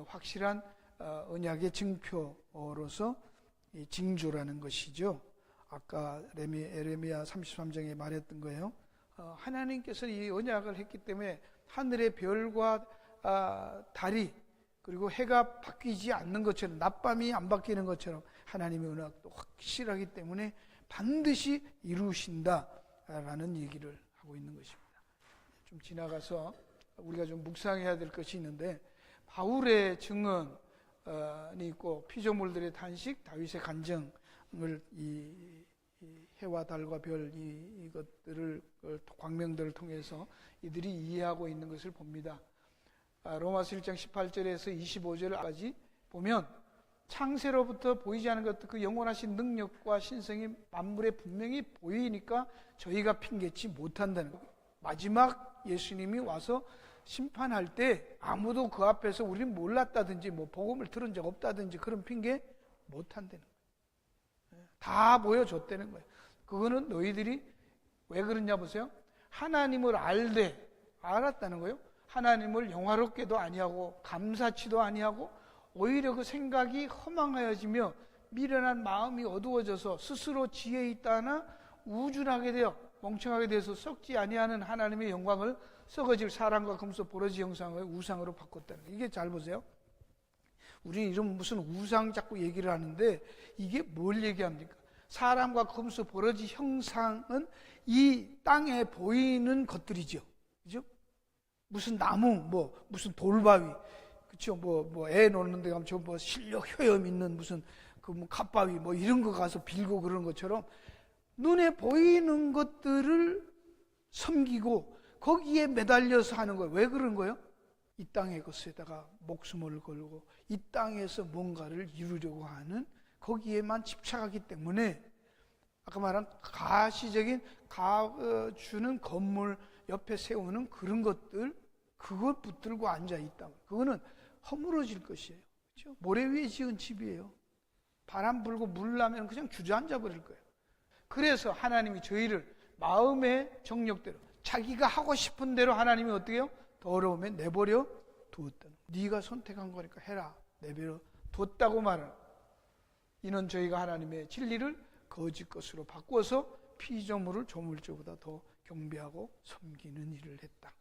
확실한 언약의 증표로서 이 징조라는 것이죠. 아까 에레미야 33장에 말했던 거예요. 하나님께서 이 언약을 했기 때문에 하늘의 별과 달이 그리고 해가 바뀌지 않는 것처럼 낮밤이 안 바뀌는 것처럼 하나님의 언약도 확실하기 때문에 반드시 이루신다라는 얘기를 하고 있는 것입니다. 좀 지나가서 우리가 좀 묵상해야 될 것이 있는데 바울의 증언이 있고 피조물들의 탄식, 다윗의 간증을 이 해와 달과 별 이것들을 광명들을 통해서 이들이 이해하고 있는 것을 봅니다. 로마서 1장 18절에서 25절까지 보면 창세로부터 보이지 않은 것들 그 영원하신 능력과 신성이 만물에 분명히 보이니까 저희가 핑계치 못한다는 거예요. 마지막 예수님이 와서 심판할 때 아무도 그 앞에서 우리는 몰랐다든지 뭐 복음을 들은 적 없다든지 그런 핑계 못한다는 거예요. 다 보여줬다는 거예요. 그거는 너희들이 왜 그러냐 보세요. 하나님을 알았다는 거예요. 하나님을 영화롭게도 아니하고 감사치도 아니하고 오히려 그 생각이 허망하여지며 미련한 마음이 어두워져서 스스로 지혜 있다나 우준하게 되어 멍청하게 돼서 썩지 아니하는 하나님의 영광을 썩어질 사람과 금속 보러지 형상의 우상으로 바꿨다는 거예요. 이게 잘 보세요. 우리는 이런 무슨 우상 자꾸 얘기를 하는데 이게 뭘 얘기합니까? 사람과 금속 보러지 형상은 이 땅에 보이는 것들이죠. 그죠? 무슨 나무, 무슨 돌바위, 그쵸? 애 노는 데 가면 저 실력 효염 있는 무슨 갓바위 이런 거 가서 빌고 그러는 것처럼 눈에 보이는 것들을 섬기고 거기에 매달려서 하는 거예요. 왜 그런 거예요? 이 땅의 것에다가 목숨을 걸고 이 땅에서 뭔가를 이루려고 하는 거기에만 집착하기 때문에 아까 말한 가시적인 주는 건물 옆에 세우는 그런 것들 그걸 붙들고 앉아있다. 그거는 허물어질 것이에요. 그렇죠? 모래 위에 지은 집이에요. 바람 불고 물 나면 그냥 주저앉아 버릴 거예요. 그래서 하나님이 저희를 마음의 정욕대로 자기가 하고 싶은 대로 하나님이 어떻게 해요? 더러움에 내버려 두었다. 네가 선택한 거니까 해라. 내버려 뒀다고 말하는. 이는 저희가 하나님의 진리를 거짓 것으로 바꿔서 피조물을 조물주보다 더 경배하고 섬기는 일을 했다.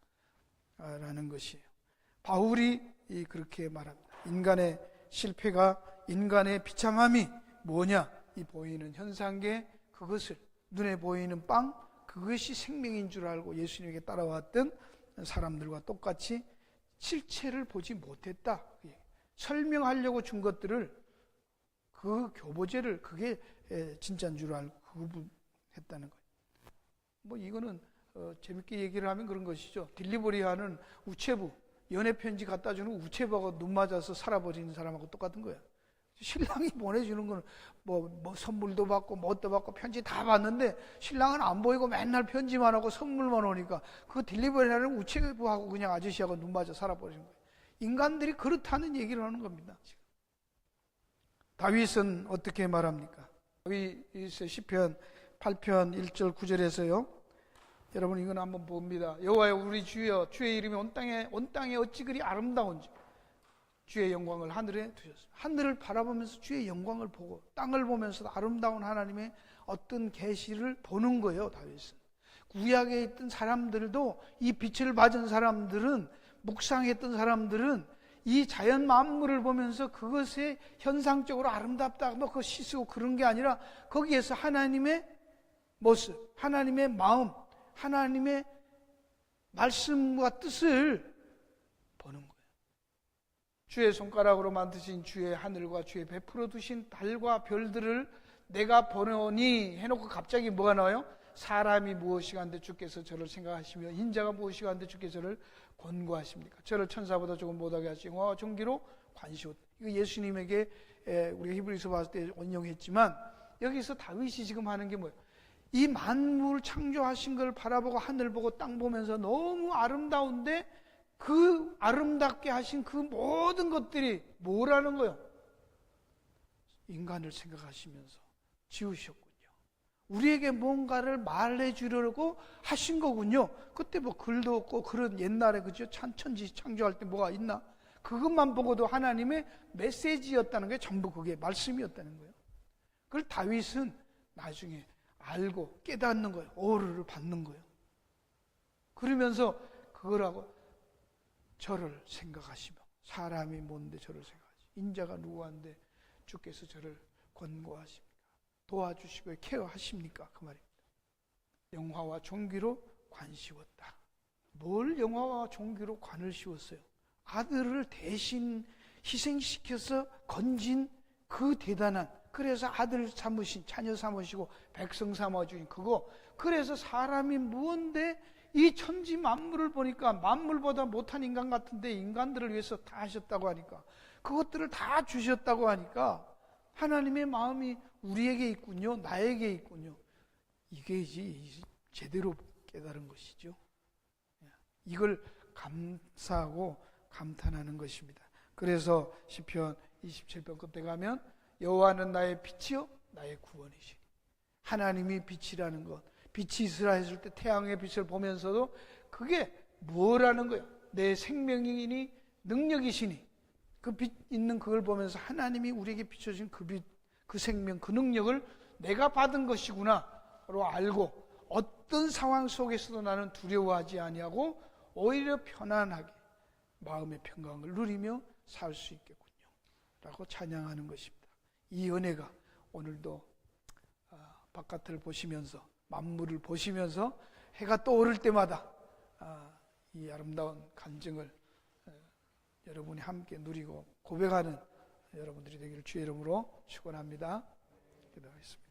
라는 것이에요. 바울이 그렇게 말합니다. 인간의 실패가 인간의 비참함이 뭐냐? 이 보이는 현상계 그것을 눈에 보이는 빵 그것이 생명인 줄 알고 예수님에게 따라왔던 사람들과 똑같이 실체를 보지 못했다. 설명하려고 준 것들을 그 교보제를 그게 진짜인 줄 알고 했다는 거예요. 이거는 재밌게 얘기를 하면 그런 것이죠. 딜리버리하는 우체부 연애편지 갖다 주는 우체부하고 눈 맞아서 살아버리는 사람하고 똑같은 거예요. 신랑이 보내주는 거는 선물도 받고 뭣도 받고 편지 다 받는데 신랑은 안 보이고 맨날 편지만 하고 선물만 오니까 그 딜리버리하는 우체부하고 그냥 아저씨하고 눈 맞아 살아버리는 거예요. 인간들이 그렇다는 얘기를 하는 겁니다. 지금. 다윗은 어떻게 말합니까? 다윗의 시편 8편 1절 9절에서요. 여러분 이건 한번 봅니다. 여호와여 우리 주여 주의 이름이 온 땅에 어찌 그리 아름다운지 주의 영광을 하늘에 두셨습니다. 하늘을 바라보면서 주의 영광을 보고 땅을 보면서 아름다운 하나님의 어떤 계시를 보는 거예요. 다윗은. 구약에 있던 사람들도 이 빛을 받은 사람들은 묵상했던 사람들은 이 자연 만물을 보면서 그것에 현상적으로 아름답다 그거 씻고 그런 게 아니라 거기에서 하나님의 모습, 하나님의 마음, 하나님의 말씀과 뜻을 보는 거예요. 주의 손가락으로 만드신 주의 하늘과 주의 베풀어 두신 달과 별들을 내가 보노니 해놓고 갑자기 뭐가 나와요? 사람이 무엇이가 한데 주께서 저를 생각하시며 인자가 무엇이가 한데 주께서 저를 권고하십니까? 저를 천사보다 조금 못하게 하시고 영화와 존귀로 관시옵다. 이거 예수님에게 우리가 히브리서 봤을 때 인용했지만 여기서 다윗이 지금 하는 게 뭐예요? 이 만물 창조하신 걸 바라보고 하늘 보고 땅 보면서 너무 아름다운데 그 아름답게 하신 그 모든 것들이 뭐라는 거예요? 인간을 생각하시면서 지으셨군요. 우리에게 뭔가를 말해주려고 하신 거군요. 그때 글도 없고 그런 옛날에 그죠? 천지 창조할 때 뭐가 있나? 그것만 보고도 하나님의 메시지였다는 게 전부 그게 말씀이었다는 거예요. 그걸 다윗은 나중에 알고 깨닫는 거예요. 오르를 받는 거예요. 그러면서 그거라고 저를 생각하시며 사람이 뭔데 저를 생각하시 인자가 누구한데 주께서 저를 권고하십니까? 도와주시고 케어하십니까? 그 말입니다. 영화와 존귀로 관 씌웠다. 뭘 영화와 존귀로 관을 씌웠어요? 아들을 대신 희생시켜서 건진 그 대단한 그래서 아들 삼으신 자녀 삼으시고 백성 삼아주신 그거 그래서 사람이 무언데 이 천지 만물을 보니까 만물보다 못한 인간 같은데 인간들을 위해서 다 하셨다고 하니까 그것들을 다 주셨다고 하니까 하나님의 마음이 우리에게 있군요. 나에게 있군요. 이게 제대로 깨달은 것이죠. 이걸 감사하고 감탄하는 것입니다. 그래서 시편 27편 끝에 가면 여호와는 나의 빛이요 나의 구원이시니 하나님이 빛이라는 것 빛이 있으라 했을 때 태양의 빛을 보면서도 그게 뭐라는 거예요? 내 생명이니 능력이시니 그 빛 있는 그걸 보면서 하나님이 우리에게 비춰주신 그 빛, 그 생명, 그 능력을 내가 받은 것이구나로 알고 어떤 상황 속에서도 나는 두려워하지 아니하고 오히려 편안하게 마음의 평강을 누리며 살 수 있겠군요 라고 찬양하는 것입니다. 이 은혜가 오늘도 바깥을 보시면서 만물을 보시면서 해가 떠오를 때마다 이 아름다운 간증을 여러분이 함께 누리고 고백하는 여러분들이 되기를 주의 이름으로 축원합니다. 기도하겠습니다.